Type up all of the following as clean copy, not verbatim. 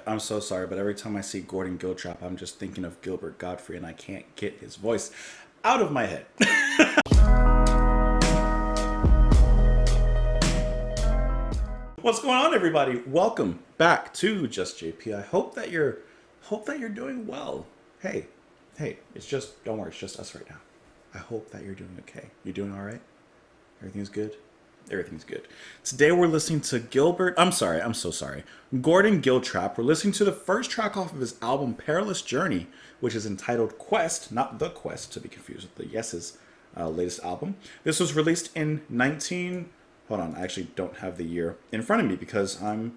I'm so sorry, but every time I see Gordon Giltrap, I'm just thinking of Gilbert Godfrey, and I can't get his voice out of my head. What's going on, everybody? Welcome back to Just JP. I hope that you're doing well. Hey, it's just, don't worry, it's just us right now. I hope that you're doing okay. You doing all right? Everything's good? Everything's good. Today we're listening to Gordon Giltrap. We're listening to the first track off of his album Perilous Journey, which is entitled Quest, not The Quest, to be confused with the Yes's latest album. This was released in hold on, I actually don't have the year in front of me because I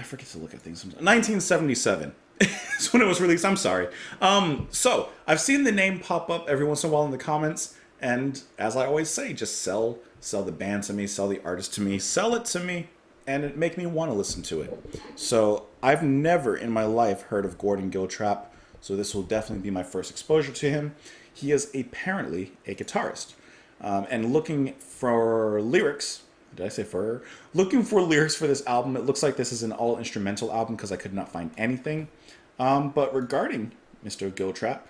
forget to look at things sometimes. 1977 is when it was released. I'm sorry. So I've seen the name pop up every once in a while in the comments, and as I always say, just sell the band to me, sell the artist to me, sell it to me, and it make me want to listen to it. So I've never in my life heard of Gordon Giltrap, so this will definitely be my first exposure to him. He is apparently a guitarist. And looking for lyrics, looking for lyrics for this album, it looks like this is an all-instrumental album because I could not find anything. But regarding Mr. Giltrap,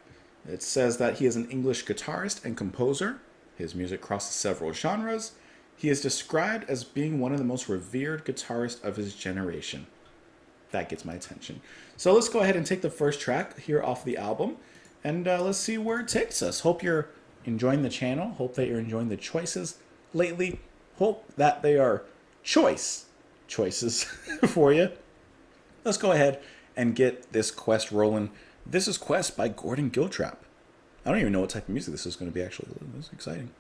it says that he is an English guitarist and composer. His music crosses several genres. He is described as being one of the most revered guitarists of his generation. That gets my attention. So let's go ahead and take the first track here off the album, and let's see where it takes us. Hope you're enjoying the channel. Hope that you're enjoying the choices lately. Hope that they are choices for you. Let's go ahead and get this Quest rolling. This is Quest by Gordon Giltrap. I don't even know what type of music this is going to be, actually. This is exciting.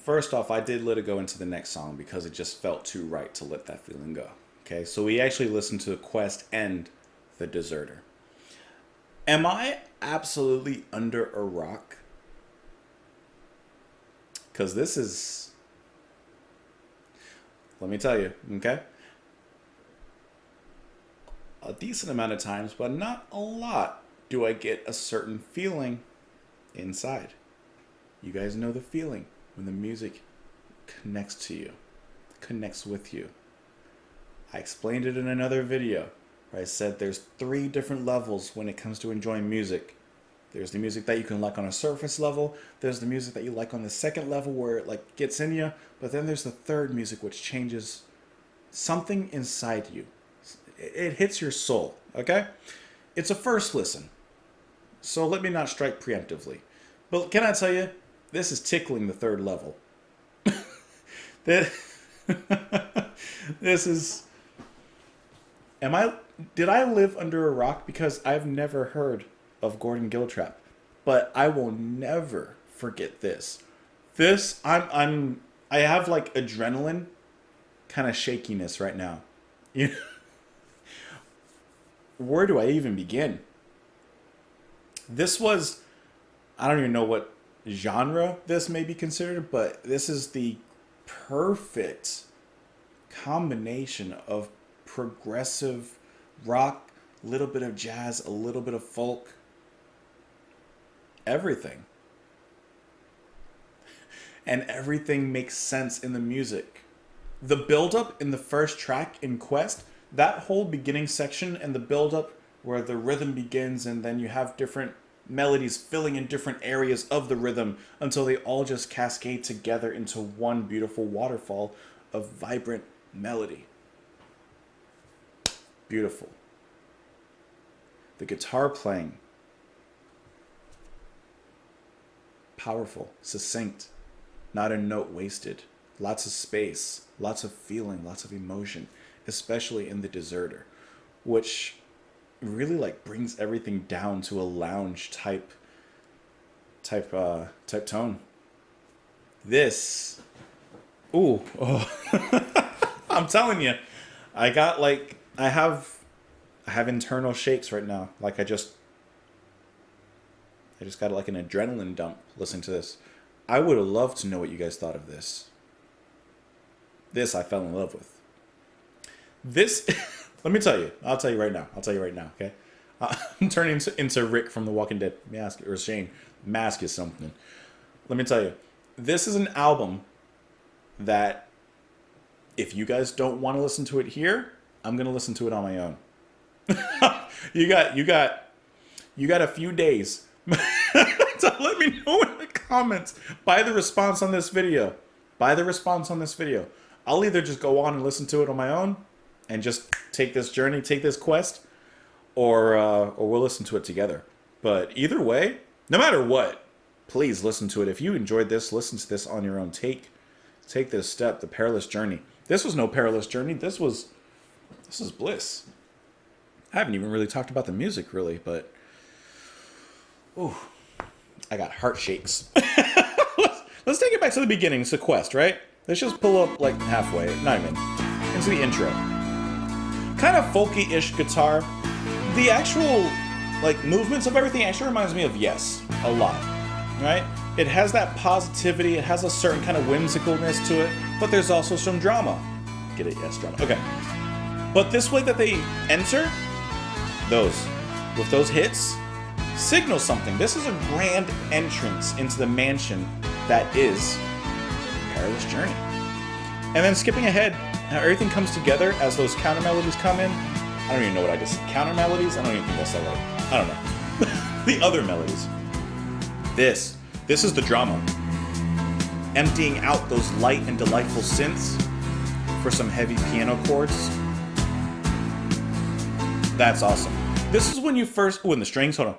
first off, I did let it go into the next song because it just felt too right to let that feeling go. Okay, so we actually listened to Quest and The Deserter. Am I absolutely under a rock? Because this is... Let me tell you, okay? A decent amount of times, but not a lot, do I get a certain feeling inside. You guys know the feeling when the music connects to you, connects with you. I explained it in another video where I said there's 3 different levels when it comes to enjoying music. There's the music that you can like on a surface level. There's the music that you like on the second level where it like gets in you. But then there's the third music which changes something inside you. It hits your soul, okay? It's a first listen. So let me not strike preemptively. But can I tell you, this is tickling the third level. This is... Did I live under a rock? Because I've never heard of Gordon Giltrap. But I will never forget this. I have like adrenaline kind of shakiness right now. You know? Where do I even begin? This was, I don't even know what genre this may be considered, but this is the perfect combination of progressive rock, a little bit of jazz, a little bit of folk, everything. And everything makes sense in the music. The build-up in the first track in Quest, that whole beginning section and the build-up where the rhythm begins and then you have different melodies filling in different areas of the rhythm until they all just cascade together into one beautiful waterfall of vibrant melody. Beautiful. The guitar playing. Powerful, succinct, not a note wasted. Lots of space, lots of feeling, lots of emotion, especially in The Deserter, which really like brings everything down to a lounge type tone. This, ooh, oh. I'm telling you, I have internal shakes right now. Like I just got like an adrenaline dump listening to this. I would have loved to know what you guys thought of this. This I fell in love with. This, let me tell you. I'll tell you right now. Okay, I'm turning into Rick from The Walking Dead. Mask or Shane. Mask is something. Let me tell you. This is an album that, if you guys don't want to listen to it here, I'm gonna listen to it on my own. You got a few days. So let me know in the comments. By the response on this video. I'll either just go on and listen to it on my own and just take this journey, take this quest, or we'll listen to it together. But either way, no matter what, please listen to it. If you enjoyed this, listen to this on your own. Take this step, the perilous journey. This was no perilous journey. This is bliss. I haven't even really talked about the music, really, but ooh, I got heart shakes. Let's take it back to the beginning. It's a quest, right? Let's just pull up like halfway, not even, into the intro. Kind of folky-ish guitar. The actual like movements of everything actually reminds me of Yes a lot, right? It has that positivity. It has a certain kind of whimsicalness to it, but there's also some drama. Get it? Yes, drama. Okay. But this way that they enter, with those hits, signals something. This is a grand entrance into the mansion that is Perilous Journey. And then skipping ahead, how everything comes together as those counter melodies come in. I don't even know what I just said. Counter melodies? I don't even think that's that right. I don't know. The other melodies. This is the drama. Emptying out those light and delightful synths for some heavy piano chords. That's awesome. This is when you first... Oh, and the strings, hold on.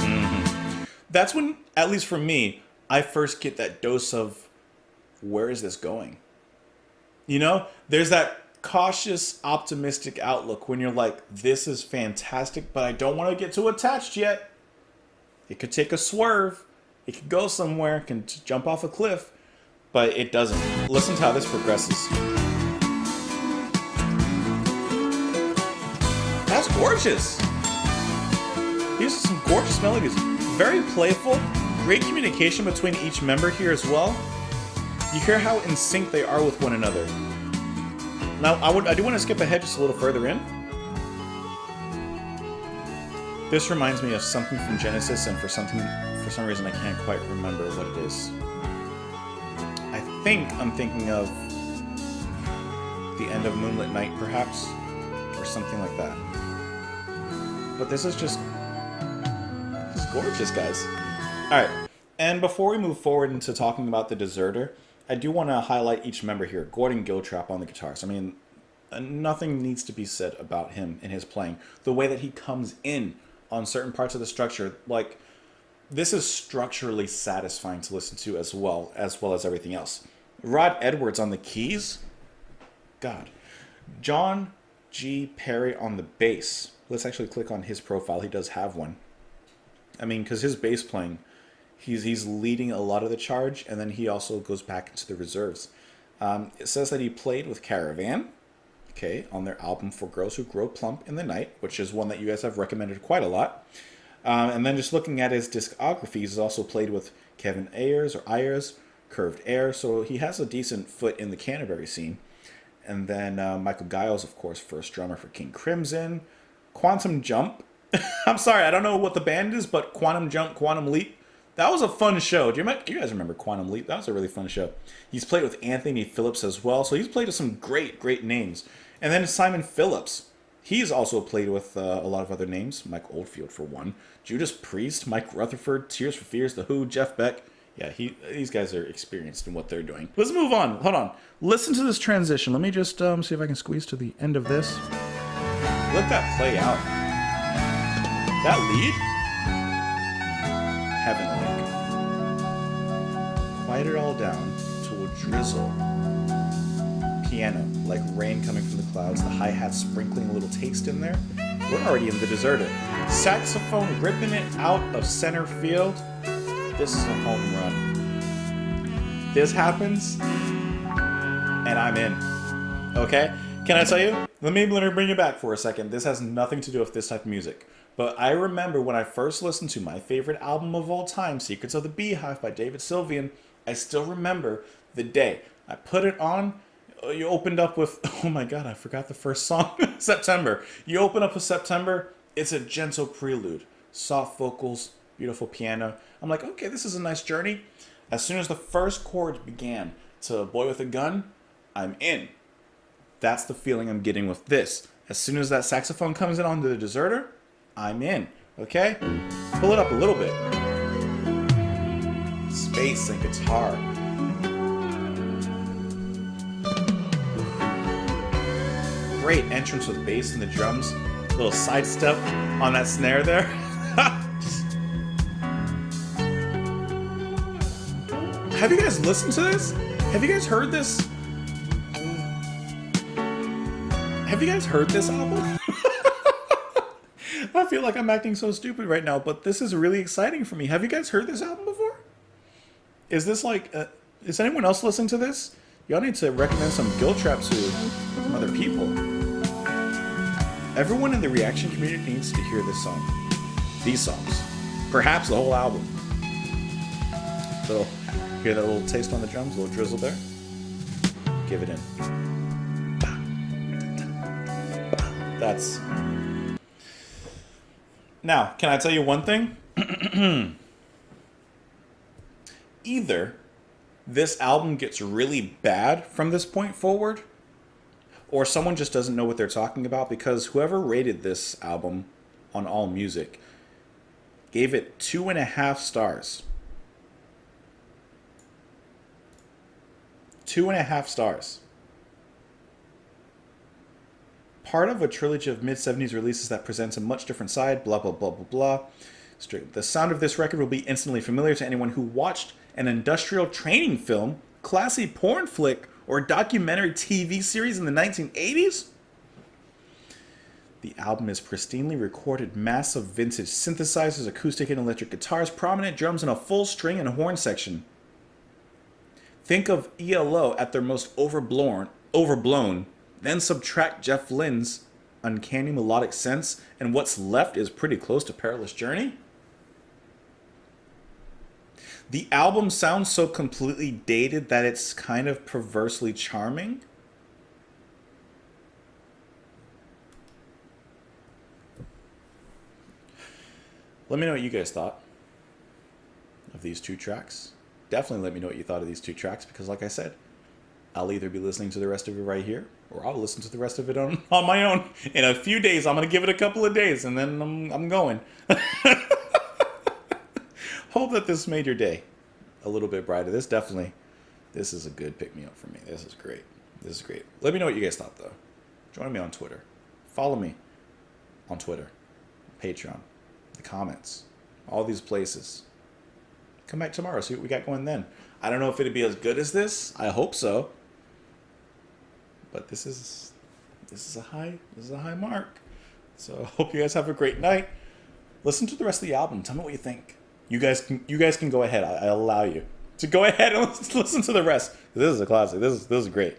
Mm-hmm. That's when, at least for me, I first get that dose of, where is this going? You know, there's that cautious, optimistic outlook when you're like, this is fantastic, but I don't want to get too attached yet. It could take a swerve. It could go somewhere, it can jump off a cliff, but it doesn't. Listen to how this progresses. That's gorgeous. These are some gorgeous melodies. Very playful. Great communication between each member here as well. You hear how in sync they are with one another. Now, I do want to skip ahead just a little further in. This reminds me of something from Genesis, and for some reason I can't quite remember what it is. I think I'm thinking of the end of Moonlit Night, perhaps, or something like that. But this is gorgeous, guys. Alright, and before we move forward into talking about the Deserter, I do want to highlight each member here. Gordon Giltrap on the guitars. I mean, nothing needs to be said about him and his playing. The way that he comes in on certain parts of the structure, like, this is structurally satisfying to listen to as well as everything else. Rod Edwards on the keys. God. John G. Perry on the bass. Let's actually click on his profile. He does have one. I mean, because his bass playing, he's leading a lot of the charge, and then he also goes back into the reserves. It says that he played with Caravan, okay, on their album For Girls Who Grow Plump in the Night, which is one that you guys have recommended quite a lot. And then just looking at his discography, he's also played with Kevin Ayers, Curved Air, so he has a decent foot in the Canterbury scene. And then Michael Giles, of course, first drummer for King Crimson. Quantum Jump. I'm sorry, I don't know what the band is, but Quantum Jump, Quantum Leap. That was a fun show. Do you guys remember Quantum Leap? That was a really fun show. He's played with Anthony Phillips as well, so he's played with some great names. And then Simon Phillips. He's also played with a lot of other names. Mike Oldfield, for one. Judas Priest, Mike Rutherford, Tears for Fears, The Who, Jeff Beck. Yeah, these guys are experienced in what they're doing. Let's move on. Hold on. Listen to this transition. Let me just see if I can squeeze to the end of this. Let that play out. That lead? Heavenly. Quiet it all down to a drizzle. Piano, like rain coming from the clouds, the hi-hat sprinkling a little taste in there. We're already in the Deserter. Saxophone ripping it out of center field. This is a home run. This happens, and I'm in. Okay? Can I tell you? Let me bring you back for a second. This has nothing to do with this type of music. But I remember when I first listened to my favorite album of all time, Secrets of the Beehive by David Sylvian, I still remember the day. I put it on. You opened up with, oh my god, I forgot the first song. September. You open up with September. It's a gentle prelude. Soft vocals, beautiful piano. I'm like, okay, this is a nice journey. As soon as the first chord began to Boy with a Gun, I'm in. That's the feeling I'm getting with this. As soon as that saxophone comes in onto the Deserter, I'm in. Okay? Pull it up a little bit. Space and guitar. Great entrance with bass and the drums. Little sidestep on that snare there. Have you guys listened to this? Have you guys heard this? Have you guys heard this album? I feel like I'm acting so stupid right now, but this is really exciting for me. Have you guys heard this album before? Is this like... is anyone else listening to this? Y'all need to recommend some Giltrap to some other people. Everyone in the reaction community needs to hear this song. These songs. Perhaps the whole album. Hear that little taste on the drums, a little drizzle there? Give it in. That's... Now, can I tell you one thing? Either this album gets really bad from this point forward, or someone just doesn't know what they're talking about, because whoever rated this album on AllMusic gave it 2.5 stars. 2.5 stars. Part of a trilogy of mid-70s releases that presents a much different side, blah, blah, blah, blah, blah. The sound of this record will be instantly familiar to anyone who watched an industrial training film, classy porn flick, or documentary TV series in the 1980s. The album is pristinely recorded, massive vintage synthesizers, acoustic and electric guitars, prominent drums, and a full string and horn section. Think of ELO at their most overblown, then subtract Jeff Lynne's uncanny melodic sense, and what's left is pretty close to Perilous Journey. The album sounds so completely dated that it's kind of perversely charming. Let me know what you guys thought of these two tracks. Definitely let me know what you thought of these two tracks, because like I said, I'll either be listening to the rest of it right here, or I'll listen to the rest of it on my own. In a few days, I'm going to give it a couple of days, and then I'm going. Hope that this made your day a little bit brighter. This is a good pick-me-up for me. This is great. This is great. Let me know what you guys thought, though. Join me on Twitter. Follow me on Twitter, Patreon, the comments, all these places. Come back tomorrow, see what we got going then. I don't know if it'll be as good as this. I hope so. But this is a high mark. So I hope you guys have a great night. Listen to the rest of the album. Tell me what you think. You guys can go ahead. I allow you to go ahead and listen to the rest. This is a classic. This is great.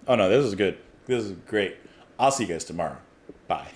Oh no, this is good. This is great. I'll see you guys tomorrow. Bye.